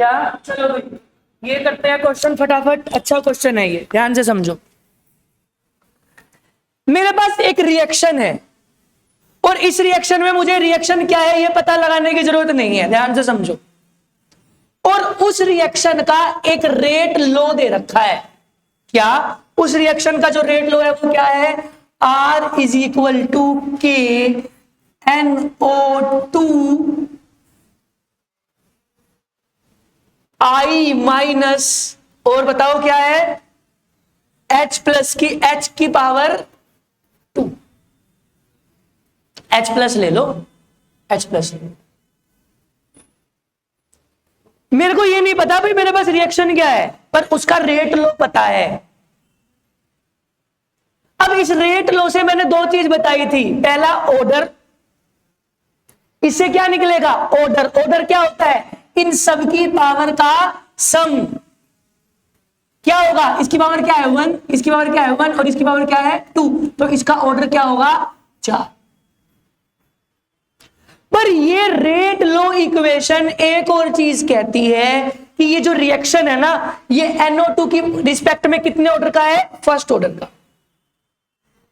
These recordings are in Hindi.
क्या? चलो भाई ये करते हैं क्वेश्चन फटाफट। अच्छा क्वेश्चन है ये, ध्यान से समझो। मेरे पास एक रिएक्शन है और इस रिएक्शन में मुझे रिएक्शन क्या है ये पता लगाने की जरूरत नहीं है, ध्यान से समझो। और उस रिएक्शन का एक रेट लो दे रखा है। क्या? उस रिएक्शन का जो रेट लो है वो क्या है? R is equal to K NO2 I minus, और बताओ क्या है? H प्लस की H की पावर 2। H प्लस ले लो, H प्लस ले लो। मेरे को ये नहीं पता भाई मेरे पास रिएक्शन क्या है, पर उसका रेट लो पता है। अब इस रेट लो से मैंने दो चीज बताई थी। पहला ऑर्डर, इससे क्या निकलेगा? ऑर्डर। ऑर्डर क्या होता है? इन सबकी पावर का सम। क्या होगा? इसकी पावर क्या है? 1, इसकी पावर क्या है? 1, और इसकी पावर क्या है? 2। तो इसका ऑर्डर क्या होगा? 4। पर ये रेट लो इक्वेशन एक और चीज कहती है कि ये जो रिएक्शन है ना, ये NO2 की रिस्पेक्ट में कितने ऑर्डर का है? फर्स्ट ऑर्डर का।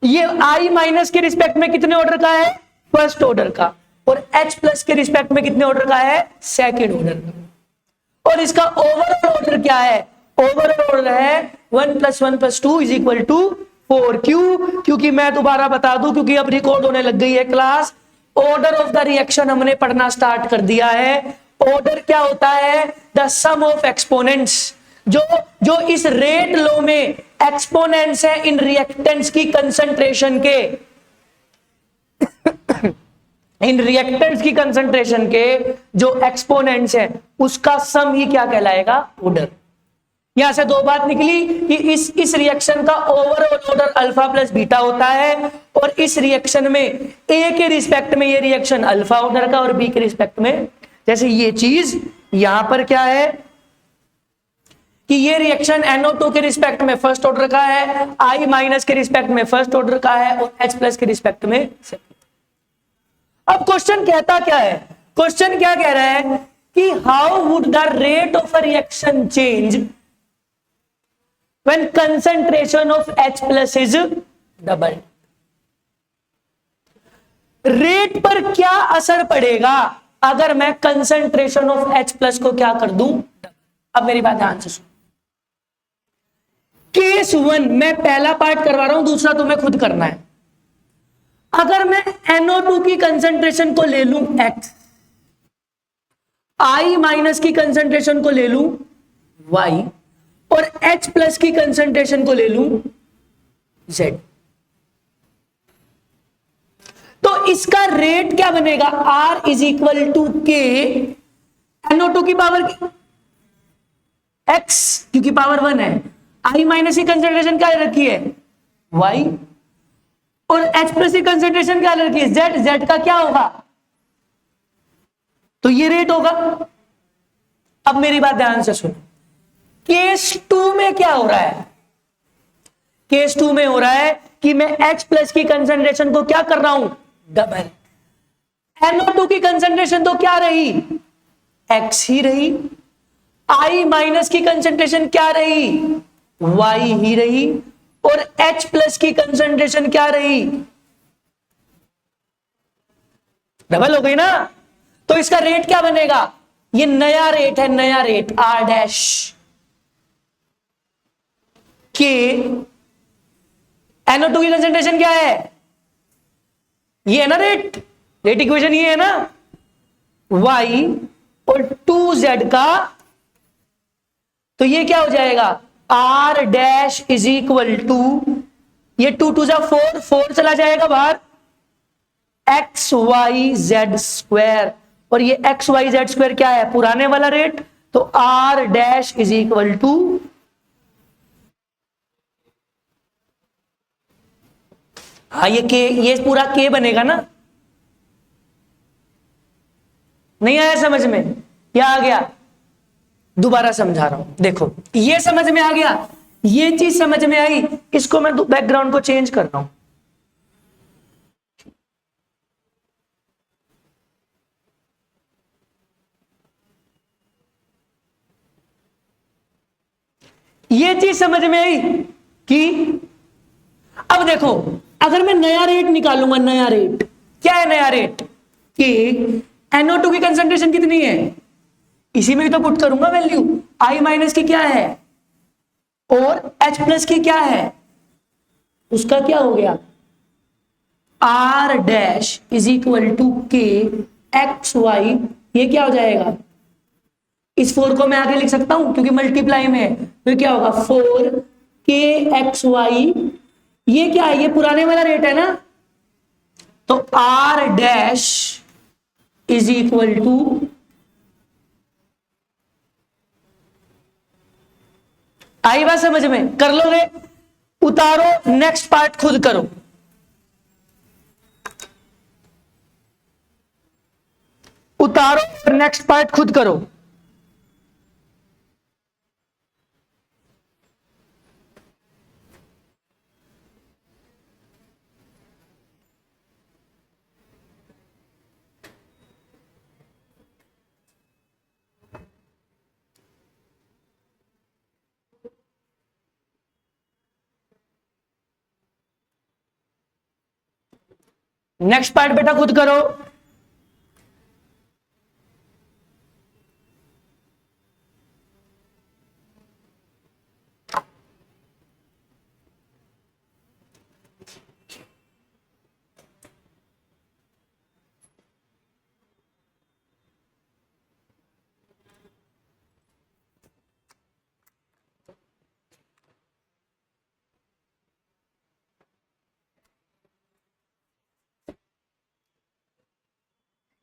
ये I माइनस के रिस्पेक्ट में कितने ऑर्डर का है? फर्स्ट ऑर्डर का। और H प्लस के रिस्पेक्ट में कितने ऑर्डर का है? सेकेंड ऑर्डर का। और इसका ओवरऑल ऑर्डर क्या है? ओवरऑल ऑर्डर है 1 + 1 + 2 = 4। क्यों? क्योंकि मैं दोबारा बता दूं, क्योंकि अब रिकॉर्ड होने लग गई है class. Order of the reaction हमने पढ़ना स्टार्ट कर दिया है। ऑर्डर क्या होता है? The sum of exponents. जो इस रेट लो में एक्सपोनेंट्स है इन रिएक्टेंट्स की कंसंट्रेशन के, इन रिएक्टेंट्स की कंसंट्रेशन के जो एक्सपोनेंट्स है उसका सम ही क्या कहलाएगा? ऑर्डर। यहां से दो बात निकली कि इस रिएक्शन का overall order alpha plus beta होता है, और इस रिएक्शन में ए के रिस्पेक्ट में ये रिएक्शन अल्फा ऑर्डर का, और बी के रिस्पेक्ट में, जैसे ये चीज यहां पर क्या है कि ये रिएक्शन NO2 के रिस्पेक्ट में फर्स्ट ऑर्डर का है, I माइनस के रिस्पेक्ट में फर्स्ट ऑर्डर का है, और H प्लस के रिस्पेक्ट में सेकंड। अब क्वेश्चन कहता क्या है? क्वेश्चन क्या कह रहा है कि how would the rate of a reaction change when concentration of H plus is double. Rate पर क्या असर पड़ेगा अगर मैं कंसंट्रेशन ऑफ H प्लस को क्या कर दूं? अब मेरी बात ध्यान से सुनो। केस 1 मैं पहला पार्ट करवा रहा हूं, दूसरा तुम्हें खुद करना है। अगर मैं NO2 की कंसंट्रेशन को ले लूं X, I माइनस की कंसंट्रेशन को ले लूं Y, और H प्लस की कंसंट्रेशन को ले लूं Z, तो इसका रेट क्या बनेगा? R is equal to K NO2 की पावर X, क्योंकि पावर 1 है। I माइनस की कंसंट्रेशन क्या रखी है? Y, और H प्लस की कंसंट्रेशन क्या रखी है? Z। Z का क्या होगा? तो ये रेट होगा। अब मेरी बात ध्यान से सुनो। केस 2 में क्या हो रहा है? केस 2 में हो रहा है कि मैं H प्लस की कंसंट्रेशन को क्या कर रहा हूं? डबल। NO2 की कंसंट्रेशन तो क्या रही? X ही रही। I माइनस की कंसंट्रेशन क्या रही? Y ही रही। और H प्लस की कंसंट्रेशन क्या रही? डबल हो गई ना। तो इसका रेट क्या बनेगा? ये नया रेट है, नया रेट R डैश के। NO2 की कंसंट्रेशन क्या है? ये है ना रेट, रेट इक्वेशन ये है ना, Y और 2Z का, तो ये क्या हो जाएगा? R dash is equal to, ये 2 2 जा 4, 4 चला जाएगा बाहर, XYZ स्क्वायर, और ये XYZ स्क्वायर क्या है? पुराने वाला रेट। तो R dash is equal to, हाँ ये के, ये पूरा के बनेगा ना। नहीं आया समझ में? क्या आ गया? दोबारा समझा रहा हूं, देखो ये समझ में आ गया, ये चीज समझ में आई। इसको मैं बैकग्राउंड को चेंज कर रहा हूं। ये चीज समझ में आई कि अब देखो, अगर मैं नया रेट निकालूंगा, नया रेट क्या है? नया रेट कि NO2 की कंसंट्रेशन कितनी है, इसी में तो पुट करूंगा वैल्यू। I माइनस की क्या है और H प्लस की क्या है, उसका क्या हो गया? R dash is equal to K X Y. ये क्या हो जाएगा? इस 4 को मैं आगे लिख सकता हूं क्योंकि मल्टीप्लाई में है, तो क्या होगा 4 के एक्स वाई। ये क्या है? ये पुराने वाला रेट है ना, तो R dash is equal to I बात समझ में? कर लोगे? उतारो, नेक्स्ट पार्ट खुद करो। उतारो और नेक्स्ट पार्ट खुद करो। नेक्स्ट पार्ट बेटा खुद करो।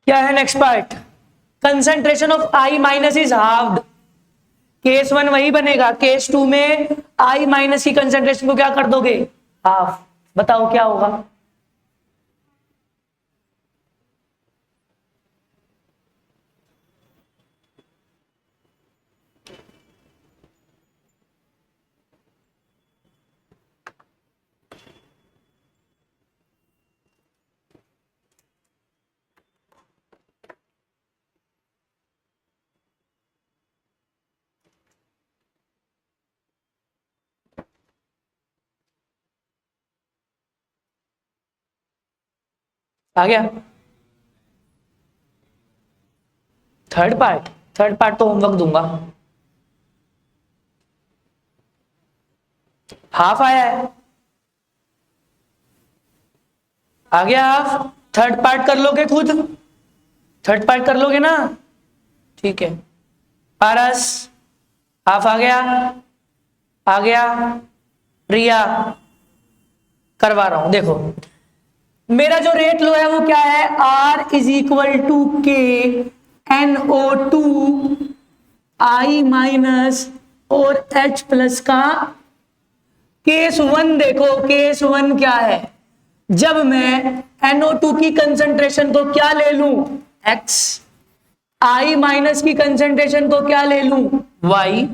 क्या है next part? Concentration of I minus is halved. Case 1 वही बनेगा, केस 2 में I माइनस की कंसंट्रेशन को क्या कर दोगे? हाफ। बताओ क्या होगा? आ गया? थर्ड पार्ट तो होमवर्क दूंगा। हाफ आया है, आ गया हाफ। थर्ड पार्ट कर लोगे खुद? थर्ड पार्ट कर लोगे ना? ठीक है। पारस हाफ आ गया? आ गया। रिया करवा रहा हूं, देखो मेरा जो रेट लो है वो क्या है? R is equal to K NO2 I minus और H प्लस का केस 1। देखो केस 1 क्या है? जब मैं NO2 की कंसंट्रेशन को क्या ले लूं? X, I माइनस की कंसंट्रेशन को क्या ले लूं? Y,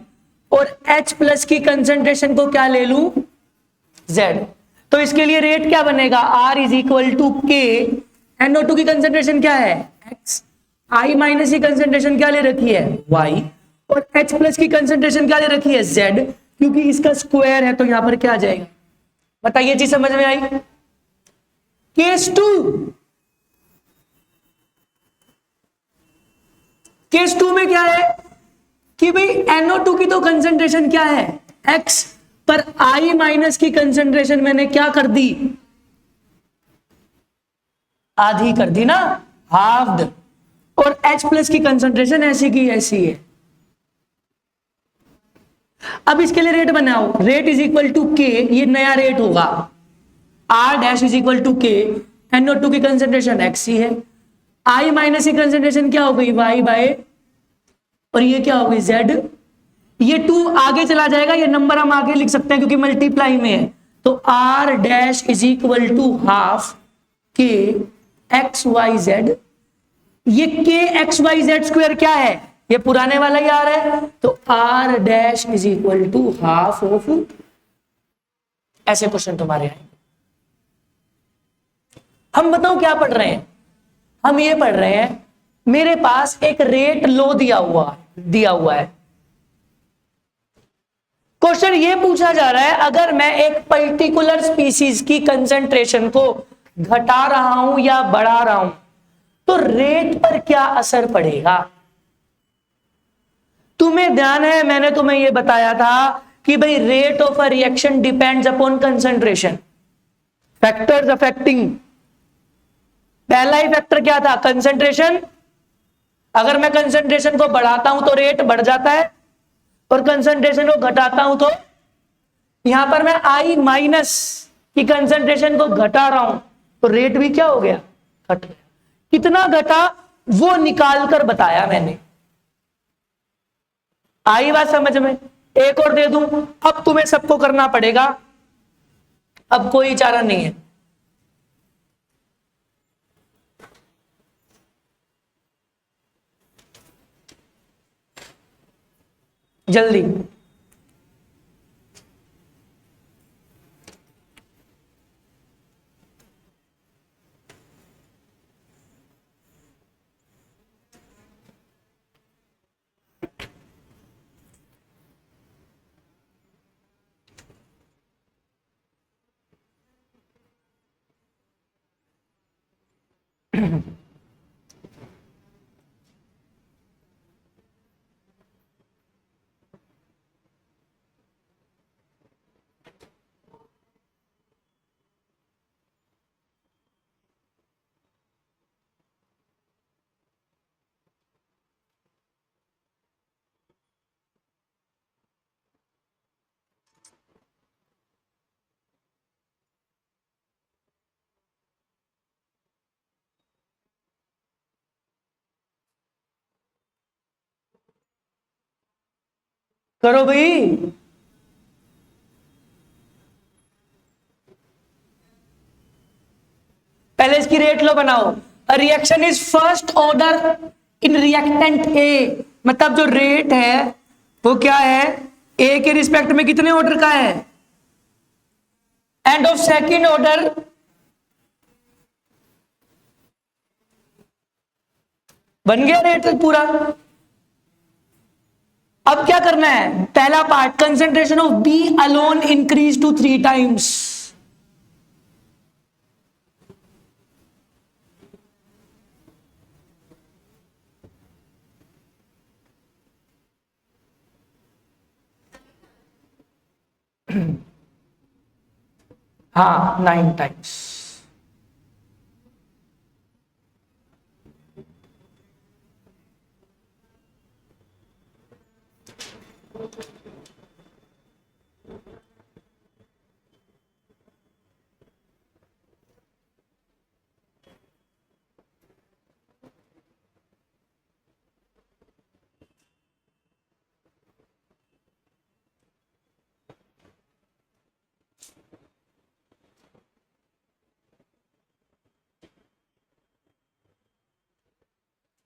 और H प्लस की कंसंट्रेशन को क्या ले लूं? Z। तो इसके लिए रेट क्या बनेगा? R is equal to K, NO2 की कंसंट्रेशन क्या है? X, I माइनस की कंसंट्रेशन क्या ले रखी है? Y, और H प्लस की कंसंट्रेशन क्या ले रखी है? Z। क्योंकि इसका स्क्वायर है तो यहां पर क्या आ जाएगा? बताइए जी, समझ में आई? केस 2, केस 2 में क्या है कि भाई NO2 की तो कंसंट्रेशन क्या है? X, पर I माइनस की कंसंट्रेशन मैंने क्या कर दी? आधी कर दी ना, हाफ्ड। और H प्लस की कंसंट्रेशन ऐसी की ऐसी है। अब इसके लिए रेट बनाओ। रेट इज इक्वल टू के, ये नया रेट होगा। R dash is equal to K, NO2 की कंसंट्रेशन X ही है, I माइनस की कंसंट्रेशन क्या हो गई? Y बाय, और ये क्या हो गई? Z। ये 2 आगे चला जाएगा, ये नंबर हम आगे लिख सकते हैं क्योंकि मल्टीप्लाई में है। तो R dash is equal to half K X Y Z. ये K X Y Z square क्या है? ये पुराने वाला ही आ रहा है, तो R dash is equal to half of. ऐसे क्वेश्चन तुम्हारे आएंगे। हम बताओ क्या पढ़ रहे हैं? हम ये पढ़ रहे हैं, मेरे पास एक रेट लो दिया हुआ है, को क्वेश्चन ये पूछा जा रहा है, अगर मैं एक पर्टिकुलर स्पीसीज की कंसेंट्रेशन को घटा रहा हूं या बढ़ा रहा हूं तो रेट पर क्या असर पड़ेगा। तुम्हें ध्यान है, मैंने तुम्हें यह बताया था कि भाई rate of a reaction depends upon concentration. Factors affecting, पहला ही फैक्टर क्या था, कंसेंट्रेशन। अगर मैं कंसेंट्रेशन को बढ़ाता हूं तो रेट बढ़ जाता है और कंसेंट्रेशन को घटाता हूं तो, यहां पर मैं आई माइनस की कंसेंट्रेशन को घटा रहा हूं तो रेट भी क्या हो गया, घट गया। कितना घटा वो निकाल कर बताया मैंने। आई बात समझ में। एक और दे दूं, अब तुम्हें सबको करना पड़ेगा, अब कोई चारा नहीं है। जल्दी। करो भाई। पहले इसकी रेट लो बनाओ। Reaction is first order in reactant A, मतलब जो रेट है वो क्या है, ए के रिस्पेक्ट में कितने ऑर्डर का है, एंड ऑफ सेकेंड ऑर्डर बन गया रेट पूरा। अब क्या करना है, पहला part, concentration of B alone increase to 3 times. हाँ 9 टाइम्स।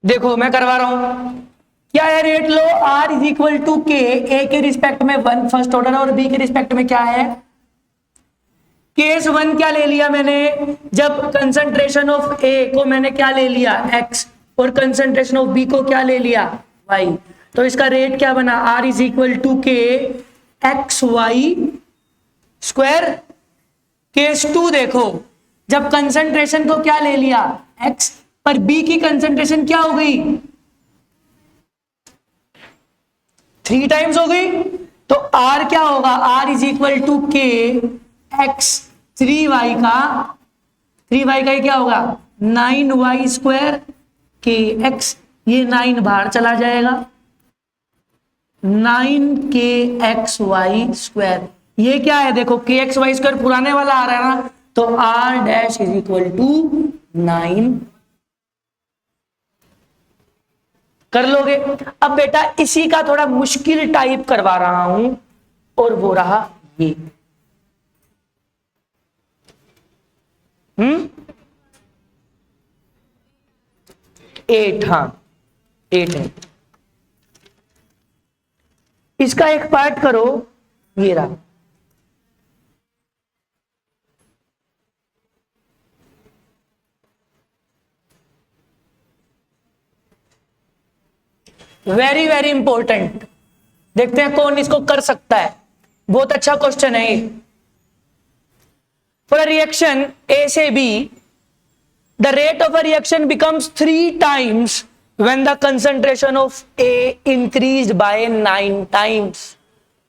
देखो मैं करवा रहा हूं, क्या है, rate law R is equal to K, A के रिस्पेक्ट में 1 फर्स्ट ऑर्डर और बी के रिस्पेक्ट में क्या है, केस 1 क्या ले लिया मैंने, जब कंसंट्रेशन ऑफ ए को मैंने क्या ले लिया x और कंसंट्रेशन ऑफ बी को क्या ले लिया y, तो इसका रेट क्या बना, r is equal to K X Y square. Case 2 देखो, जब कंसंट्रेशन को क्या ले लिया x पर बी की कंसंट्रेशन क्या हो गई 3 टाइम्स हो गई, तो r क्या होगा, r is equal to K x 3y का क्या होगा 9y स्क्वायर के एक्स, ये 9 बाहर चला जाएगा, 9 के एक्स वाई स्क्वायर। ये क्या है देखो, के एक्स वाई स्क्वायर पुराने वाला आ रहा है ना, तो r dash is equal to 9 कर लोगे। अब बेटा इसी का थोड़ा मुश्किल टाइप करवा रहा हूं और वो रहा ये 8, हाँ 8 है। इसका एक पार्ट करो, ये रहा, वेरी वेरी इंपॉर्टेंट। देखते हैं कौन इसको कर सकता है। बहुत अच्छा क्वेश्चन है ये। फॉर अ रिएक्शन ए से B, the rate of a reaction becomes 3 times when the concentration of A increased by 9 times.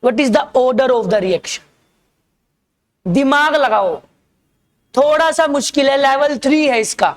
What is the order of the reaction? दिमाग लगाओ, थोड़ा सा मुश्किल है, लेवल 3 है इसका।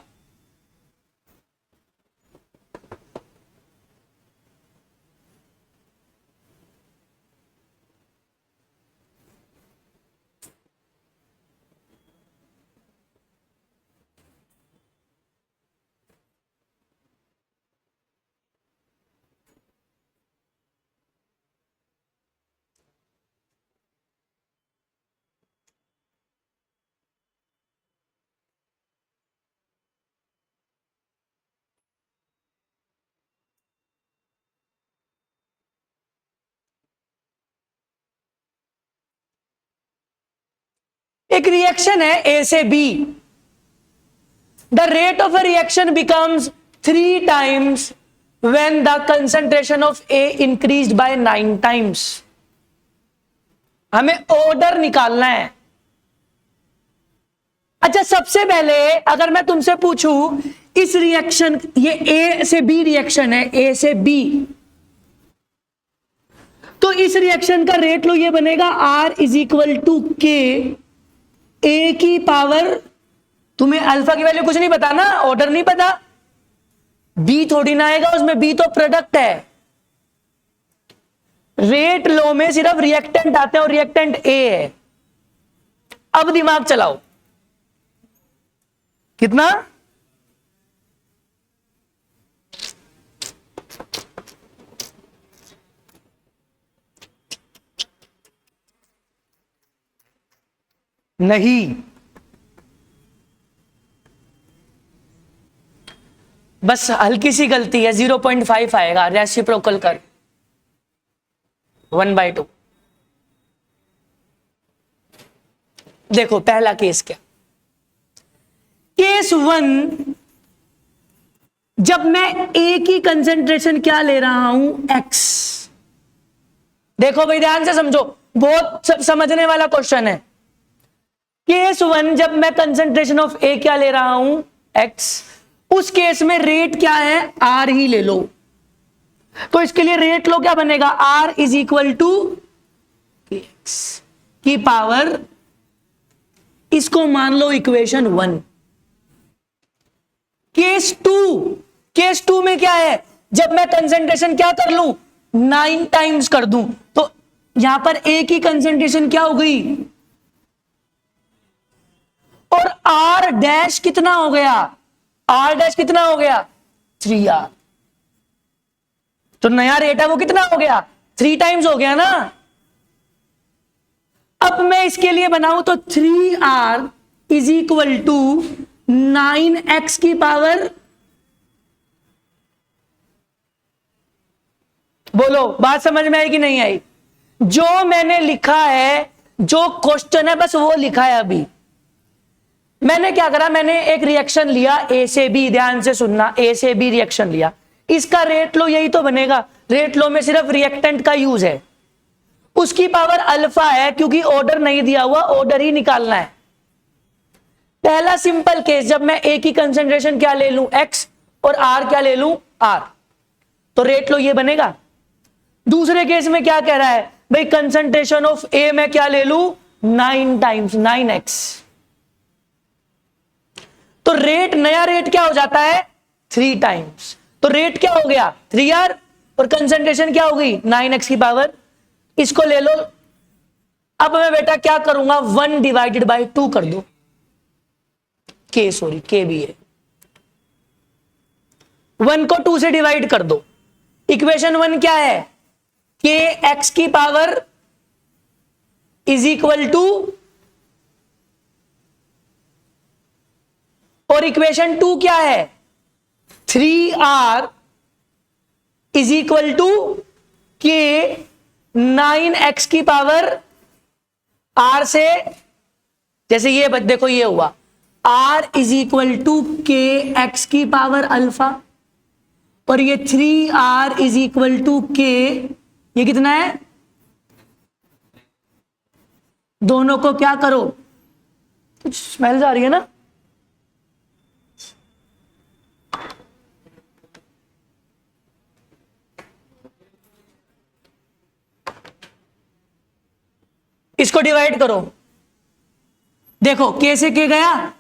एक रिएक्शन है ए से B, the rate of a reaction becomes 3 times when the concentration of A increased by 9 times. हमें ऑर्डर निकालना है। अच्छा, सबसे पहले अगर मैं तुमसे पूछूं इस रिएक्शन, ये ए से बी रिएक्शन है, ए से बी, तो इस रिएक्शन का रेट लो, ये बनेगा R is equal to K ए की पावर, तुम्हें अल्फा की वैल्यू कुछ नहीं पता ना, ऑर्डर नहीं पता, बी थोड़ी ना आएगा उसमें, बी तो प्रोडक्ट है। रेट लो में सिर्फ रिएक्टेंट आते हैं और रिएक्टेंट ए है। अब दिमाग चलाओ, कितना? नहीं, बस हल्की सी गलती है, 0.5 आएगा, रेसिप्रोकल कर 1/2। देखो पहला केस क्या, केस 1, जब मैं ए की कंसेंट्रेशन क्या ले रहा हूं, एक्स। देखो भाई ध्यान से समझो, बहुत समझने वाला क्वेश्चन है। केस 1, जब मैं कंसेंट्रेशन ऑफ ए क्या ले रहा हूं, एक्स, उस केस में रेट क्या है, आर ही ले लो। तो इसके लिए रेट लो क्या बनेगा, R is equal to X की पावर, इसको मान लो इक्वेशन 1। केस 2 में क्या है, जब मैं कंसेंट्रेशन क्या कर लूं, 9 टाइम्स कर दूं, तो यहां पर ए की कंसेंट्रेशन क्या हो गई, और आर डैश कितना हो गया, आर डैश कितना हो गया, 3R। तो नया रेट है वो कितना हो गया, 3 टाइम्स हो गया ना। अब मैं इसके लिए बनाऊं तो 3R is equal to 9x की पावर, बोलो बात समझ में आई कि नहीं आई? जो मैंने लिखा है, जो क्वेश्चन है बस वो लिखा है। अभी मैंने क्या करा, मैंने एक रिएक्शन लिया ए से बी, ध्यान से सुनना, ए से बी रिएक्शन लिया, इसका रेट लो यही तो बनेगा। रेट लो में सिर्फ रिएक्टेंट का यूज है, उसकी पावर अल्फा है, क्योंकि ऑर्डर नहीं दिया हुआ, ऑर्डर ही निकालना है। पहला सिंपल केस, जब मैं ए की कंसेंट्रेशन क्या ले लूं, एक्स, और आर क्या ले लूं, आर, तो रेट लो ये बनेगा। दूसरे केस में क्या कह रहा है भाई, कंसेंट्रेशन ऑफ ए में क्या ले लूं, 9 टाइम्स 9x, तो रेट, नया रेट क्या हो जाता है, 3 टाइम्स। तो रेट क्या हो गया, 3R, और कंसेंट्रेशन क्या हो गई, 9x की पावर, इसको ले लो। अब मैं बेटा क्या करूंगा, 1 डिवाइडेड बाय 2 कर दो, के भी है, 1 को 2 से डिवाइड कर दो। इक्वेशन 1 क्या है, के एक्स की पावर इज इक्वल टू, और इक्वेशन 2 क्या है, 3R इज इक्वल टू के 9x की पावर R से, जैसे ये देखो ये हुआ, R is equal to K x की पावर अल्फा, और ये 3R इज इक्वल टू के, ये कितना है, दोनों को क्या करो, कुछ स्मेल आ रही है ना, इसको डिवाइड करो। देखो कैसे के गया,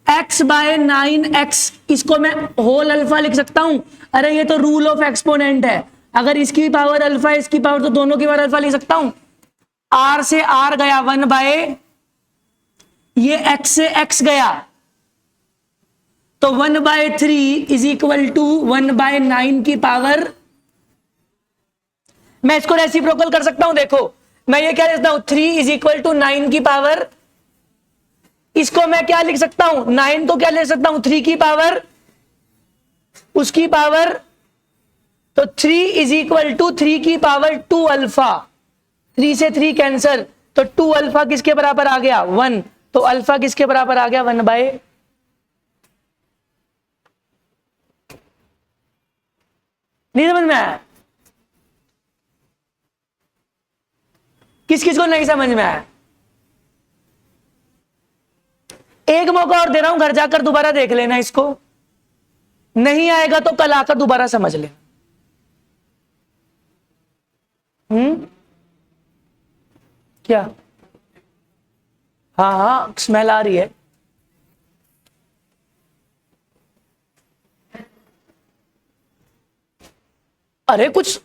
x बाय 9x, इसको मैं होल अल्फा लिख सकता हूं। अरे ये तो रूल ऑफ एक्सपोनेंट है, अगर इसकी पावर अल्फा इसकी पावर तो दोनों की पावर अल्फा लिख सकता हूं। r से r गया 1 बाय, ये x से x गया तो 1/3 इज इक्वल टू 1/9 की पावर। मैं इसको रेसिप्रोकल कर सकता हूं, देखो मैं ये क्या लिखता हूं, 3 इज इक्वल टू 9 की पावर। इसको मैं क्या लिख सकता हूं, 9 को क्या लिख सकता हूं, 3 की पावर उसकी पावर, तो 3 इज इक्वल टू 3 की पावर 2 अल्फा। 3 से 3 कैंसर, तो 2 अल्फा किसके बराबर आ गया 1, तो अल्फा किसके बराबर आ गया 1 बाय, नहीं समझ में आया, किस किस को नहीं समझ में आया, एक मौका और दे रहा हूं, घर जाकर दोबारा देख लेना इसको, नहीं आएगा तो कल आकर दोबारा समझ लेना। क्या, हाँ हाँ स्मेल आ रही है, अरे कुछ